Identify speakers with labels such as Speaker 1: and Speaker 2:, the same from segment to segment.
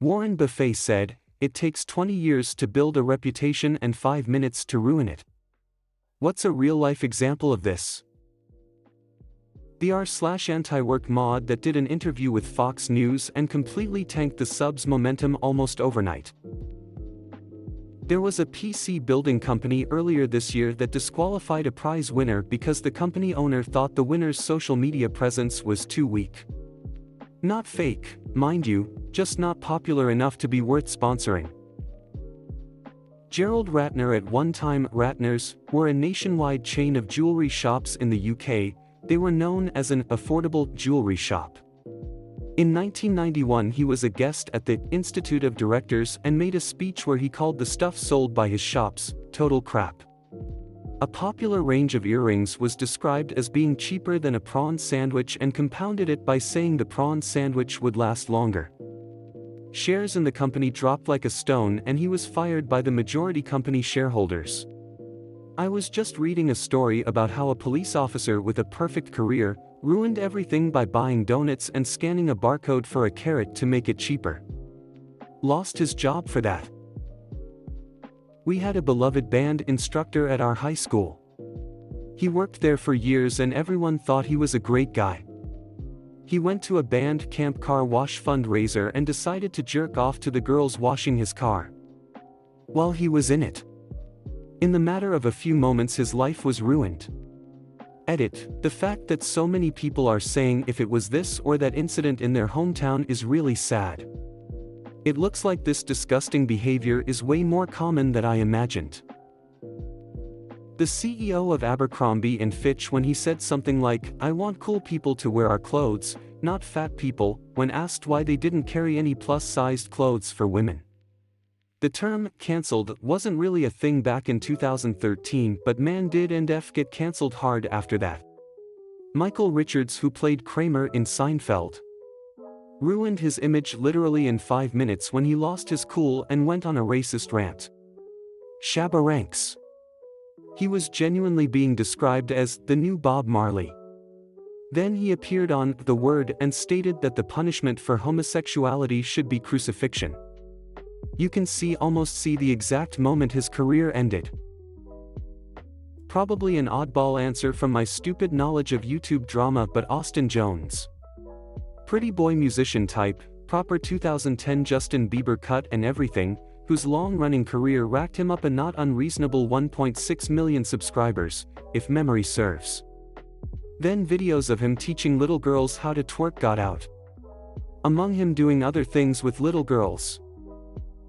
Speaker 1: Warren Buffett said, "It takes 20 years to build a reputation and 5 minutes to ruin it." What's a real-life example of this? The r/anti-work mod that did an interview with Fox News and completely tanked the sub's momentum almost overnight. There was a PC building company earlier this year that disqualified a prize winner because the company owner thought the winner's social media presence was too weak. Not fake, mind you, just not popular enough to be worth sponsoring. Gerald Ratner. At one time, Ratners were a nationwide chain of jewelry shops in the UK. They were known as an affordable jewelry shop. In 1991 he was a guest at the Institute of Directors and made a speech where he called the stuff sold by his shops total crap. A popular range of earrings was described as being cheaper than a prawn sandwich and compounded it by saying the prawn sandwich would last longer. Shares in the company dropped like a stone and he was fired by the majority company shareholders. I was just reading a story about how a police officer with a perfect career ruined everything by buying donuts and scanning a barcode for a carrot to make it cheaper. Lost his job for that. We had a beloved band instructor at our high school. He worked there for years and everyone thought he was a great guy. He went to a band camp car wash fundraiser and decided to jerk off to the girls washing his car while he was in it. In the matter of a few moments his life was ruined. Edit, the fact that so many people are saying if it was this or that incident in their hometown is really sad. It looks like this disgusting behavior is way more common than I imagined. The CEO of Abercrombie & Fitch, when he said something like, "I want cool people to wear our clothes, not fat people," when asked why they didn't carry any plus-sized clothes for women. The term "cancelled" wasn't really a thing back in 2013, but man did get cancelled hard after that. Michael Richards, who played Kramer in Seinfeld, ruined his image literally in 5 minutes when he lost his cool and went on a racist rant. Shabba Ranks. He was genuinely being described as the new Bob Marley. Then he appeared on The Word and stated that the punishment for homosexuality should be crucifixion. You can almost see the exact moment his career ended. Probably an oddball answer from my stupid knowledge of YouTube drama, but Austin Jones. Pretty boy musician type, proper 2010 Justin Bieber cut and everything, whose long-running career racked him up a not unreasonable 1.6 million subscribers, if memory serves. Then videos of him teaching little girls how to twerk got out. Among him doing other things with little girls.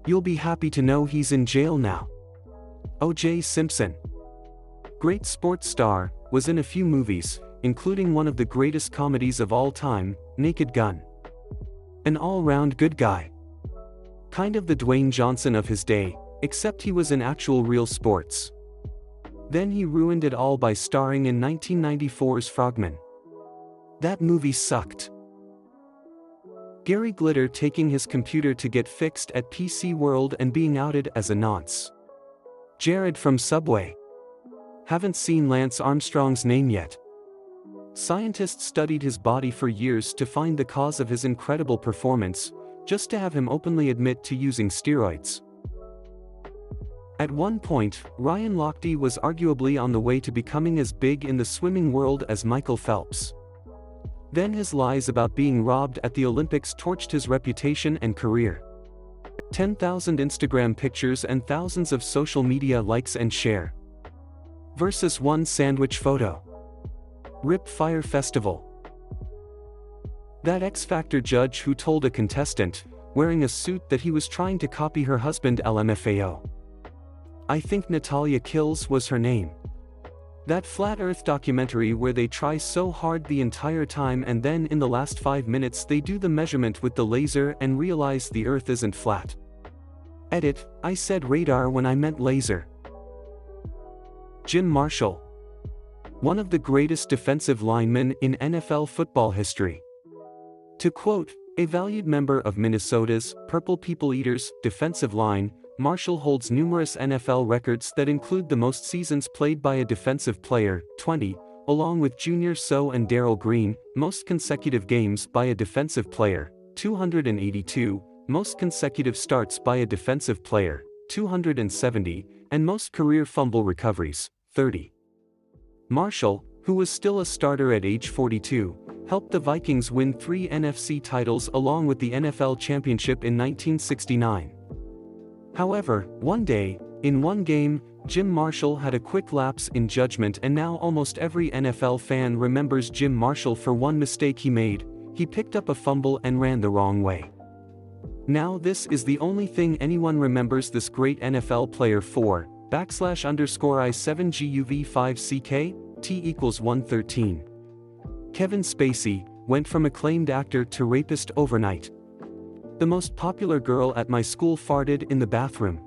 Speaker 1: You'll be happy to know he's in jail now. O.J. Simpson. Great sports star, was in a few movies, including one of the greatest comedies of all time, Naked Gun. An all-round good guy. Kind of the Dwayne Johnson of his day, except he was in actual real sports. Then he ruined it all by starring in 1994's Frogman. That movie sucked. Gary Glitter taking his computer to get fixed at PC World and being outed as a nonce. Jared from Subway. Haven't seen Lance Armstrong's name yet. Scientists studied his body for years to find the cause of his incredible performance, just to have him openly admit to using steroids. At one point, Ryan Lochte was arguably on the way to becoming as big in the swimming world as Michael Phelps. Then his lies about being robbed at the Olympics torched his reputation and career. 10,000 Instagram pictures and thousands of social media likes and share. Versus one sandwich photo. Rip Fire Festival. That X Factor judge who told a contestant, wearing a suit, that he was trying to copy her husband LMFAO. I think Natalia Kills was her name. That Flat Earth documentary where they try so hard the entire time and then in the last 5 minutes they do the measurement with the laser and realize the Earth isn't flat. Edit, I said radar when I meant laser. Jim Marshall. One of the greatest defensive linemen in NFL football history. To quote, a valued member of Minnesota's Purple People Eaters defensive line, Marshall holds numerous NFL records that include the most seasons played by a defensive player, 20, along with Junior Seau and Darrell Green, most consecutive games by a defensive player, 282, most consecutive starts by a defensive player, 270, and most career fumble recoveries, 30. Marshall, who was still a starter at age 42, helped the Vikings win 3 NFC titles along with the NFL championship in 1969. However, one day, in one game, Jim Marshall had a quick lapse in judgment, and now almost every NFL fan remembers Jim Marshall for one mistake he made. He picked up a fumble and ran the wrong way. Now this is the only thing anyone remembers this great NFL player for, /I7GUV5CK, T=113. Kevin Spacey went from acclaimed actor to rapist overnight. The most popular girl at my school farted in the bathroom.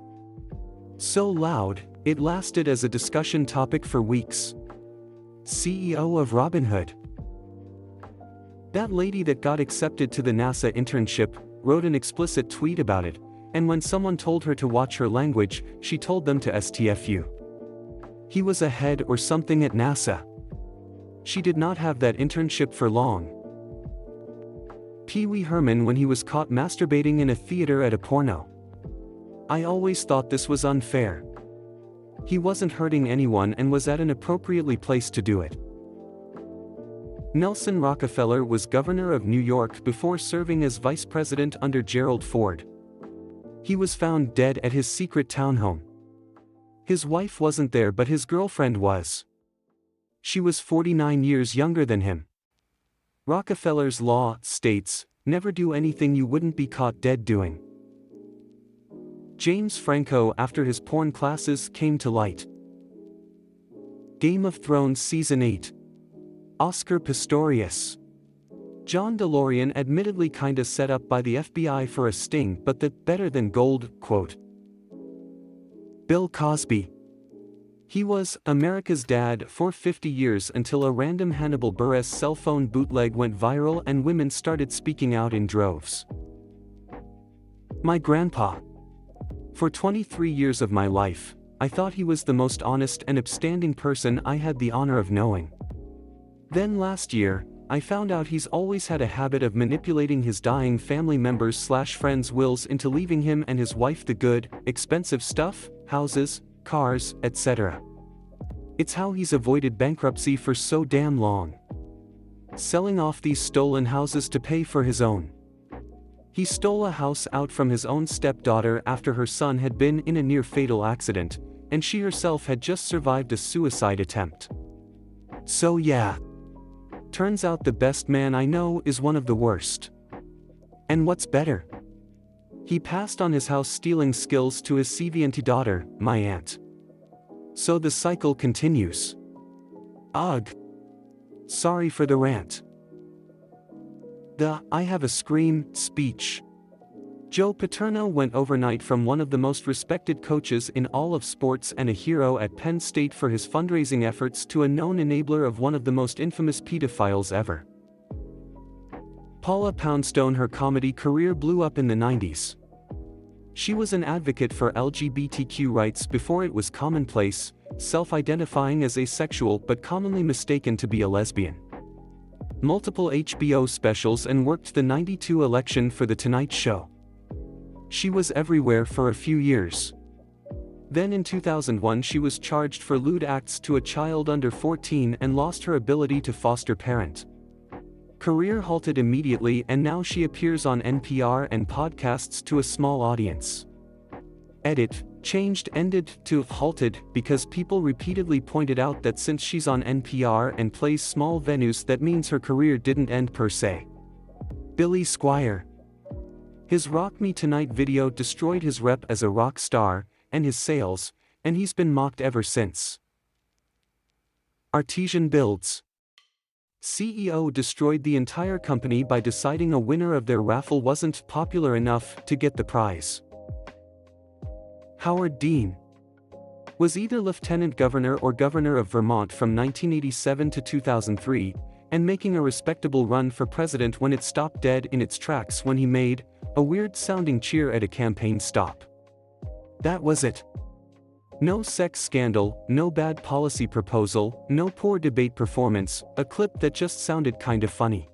Speaker 1: So loud, it lasted as a discussion topic for weeks. CEO of Robinhood. That lady that got accepted to the NASA internship wrote an explicit tweet about it, and when someone told her to watch her language, she told them to STFU. He was a head or something at NASA. She did not have that internship for long. Pee Wee Herman when he was caught masturbating in a theater at a porno. I always thought this was unfair. He wasn't hurting anyone and was at an appropriately placed to do it. Nelson Rockefeller was governor of New York before serving as vice president under Gerald Ford. He was found dead at his secret townhome. His wife wasn't there, but his girlfriend was. She was 49 years younger than him. Rockefeller's law states, never do anything you wouldn't be caught dead doing. James Franco after his porn classes came to light. Game of Thrones Season 8. Oscar Pistorius. John DeLorean admittedly kinda set up by the FBI for a sting, but that better than gold, quote. Bill Cosby. He was America's dad for 50 years until a random Hannibal Buress cell phone bootleg went viral and women started speaking out in droves. My grandpa. For 23 years of my life, I thought he was the most honest and upstanding person I had the honor of knowing. Then last year, I found out he's always had a habit of manipulating his dying family members/friends' wills into leaving him and his wife the good, expensive stuff, houses, cars, etc. It's how he's avoided bankruptcy for so damn long. Selling off these stolen houses to pay for his own. He stole a house out from his own stepdaughter after her son had been in a near-fatal accident, and she herself had just survived a suicide attempt. So yeah. Turns out the best man I know is one of the worst. And what's better? He passed on his house-stealing skills to his CVNT daughter, my aunt. So the cycle continues. Ugh. Sorry for the rant. The I have a scream speech. Joe Paterno went overnight from one of the most respected coaches in all of sports and a hero at Penn State for his fundraising efforts to a known enabler of one of the most infamous pedophiles ever. Paula Poundstone. Her comedy career blew up in the 90s. She was an advocate for LGBTQ rights before it was commonplace, self-identifying as asexual but commonly mistaken to be a lesbian. Multiple HBO specials and worked the '92 election for The Tonight Show. She was everywhere for a few years. Then in 2001 she was charged for lewd acts to a child under 14 and lost her ability to foster parent. Career halted immediately, and now she appears on NPR and podcasts to a small audience. Edit, changed ended to halted because people repeatedly pointed out that since she's on NPR and plays small venues, that means her career didn't end per se. Billy Squier. His Rock Me Tonight video destroyed his rep as a rock star, and his sales, and he's been mocked ever since. Artesian Builds. CEO destroyed the entire company by deciding a winner of their raffle wasn't popular enough to get the prize. Howard Dean was either lieutenant governor or governor of Vermont from 1987 to 2003, and making a respectable run for president when it stopped dead in its tracks when he made a weird-sounding cheer at a campaign stop. That was it. No sex scandal, no bad policy proposal, no poor debate performance, a clip that just sounded kind of funny.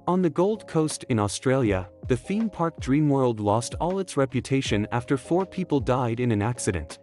Speaker 1: On the Gold Coast in Australia, the theme park Dreamworld lost all its reputation after 4 people died in an accident.